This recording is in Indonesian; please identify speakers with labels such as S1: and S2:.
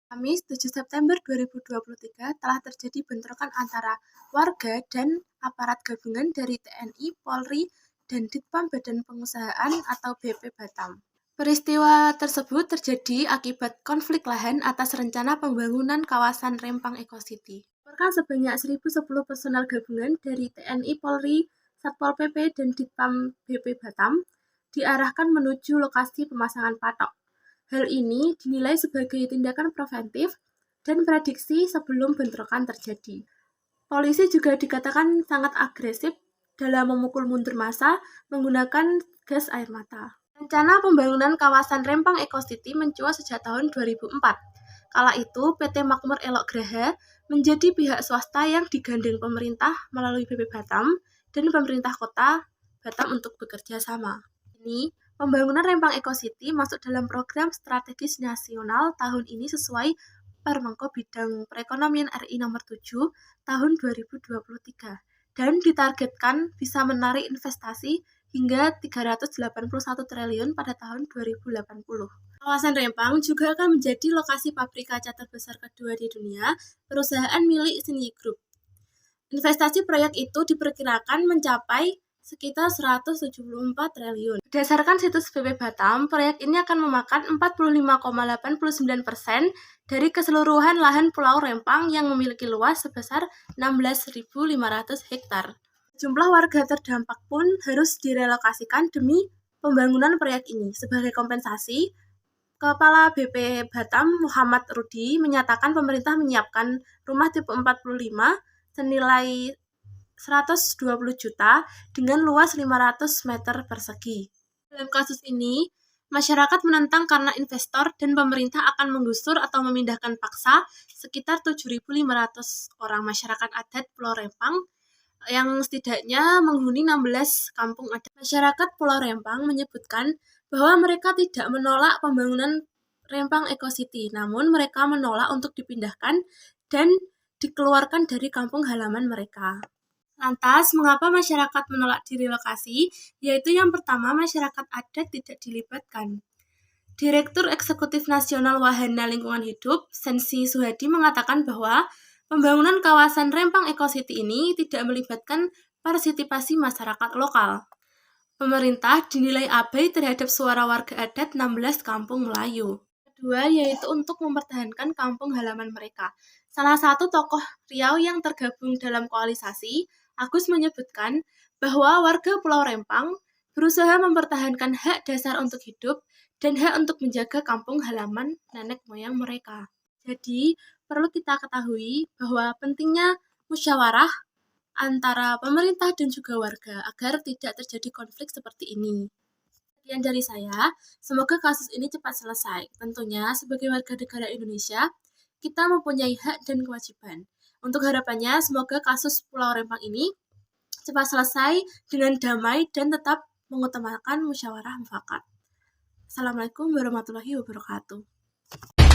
S1: Kamis 7 September 2023 telah terjadi bentrokan antara warga dan aparat gabungan dari TNI, Polri, dan Ditpam Badan Pengusahaan atau BP Batam. Peristiwa tersebut terjadi akibat konflik lahan atas rencana pembangunan kawasan Rempang Eco City. Sebanyak 1.010 personel gabungan dari TNI, Polri, Satpol PP, dan Ditpam BP Batam diarahkan menuju lokasi pemasangan patok. Hal ini dinilai sebagai tindakan preventif dan prediksi sebelum bentrokan terjadi. Polisi juga dikatakan sangat agresif dalam memukul mundur massa menggunakan gas air mata. Rencana pembangunan kawasan Rempang Eco City mencuat sejak tahun 2004. Kala itu, PT Makmur Elok Graha menjadi pihak swasta yang digandeng pemerintah melalui BP Batam dan pemerintah kota Batam untuk bekerja sama. Ini pembangunan Rempang Eco City masuk dalam program strategis nasional tahun ini sesuai Permengko Bidang Perekonomian RI nomor 7 tahun 2023 dan ditargetkan bisa menarik investasi hingga 381 triliun pada tahun 2080. Kawasan Rempang juga akan menjadi lokasi pabrik kaca terbesar kedua di dunia, perusahaan milik Xinyi Group. Investasi proyek itu diperkirakan mencapai sekitar 174 triliun. Berdasarkan situs BP Batam, proyek ini akan memakan 45,89% dari keseluruhan lahan Pulau Rempang yang memiliki luas sebesar 16.500 hektar. Jumlah warga terdampak pun harus direlokasikan demi pembangunan proyek ini. Sebagai kompensasi, Kepala BP Batam Muhammad Rudi menyatakan pemerintah menyiapkan rumah tipe 45 senilai 120 juta dengan luas 500 meter persegi. Dalam kasus ini, masyarakat menentang karena investor dan pemerintah akan menggusur atau memindahkan paksa sekitar 7.500 orang masyarakat adat Pulau Rempang yang setidaknya menghuni 16 kampung adat. Masyarakat Pulau Rempang menyebutkan bahwa mereka tidak menolak pembangunan Rempang Eco City, namun mereka menolak untuk dipindahkan dan dikeluarkan dari kampung halaman mereka. Lantas, mengapa masyarakat menolak direlokasi? Yaitu yang pertama, masyarakat adat tidak dilibatkan. Direktur Eksekutif Nasional Wahana Lingkungan Hidup, Sensi Suhadi mengatakan bahwa pembangunan kawasan Rempang Eco City ini tidak melibatkan partisipasi masyarakat lokal. Pemerintah dinilai abai terhadap suara warga adat 16 kampung Melayu. Kedua, yaitu untuk mempertahankan kampung halaman mereka. Salah satu tokoh Riau yang tergabung dalam koalisasi, Agus menyebutkan bahwa warga Pulau Rempang berusaha mempertahankan hak dasar untuk hidup dan hak untuk menjaga kampung halaman nenek moyang mereka. Jadi, perlu kita ketahui bahwa pentingnya musyawarah antara pemerintah dan juga warga agar tidak terjadi konflik seperti ini. Sekian dari saya, semoga kasus ini cepat selesai. Tentunya, sebagai warga negara Indonesia, kita mempunyai hak dan kewajiban. Untuk harapannya, semoga kasus Pulau Rempang ini cepat selesai dengan damai dan tetap mengutamakan musyawarah mufakat. Assalamualaikum warahmatullahi wabarakatuh.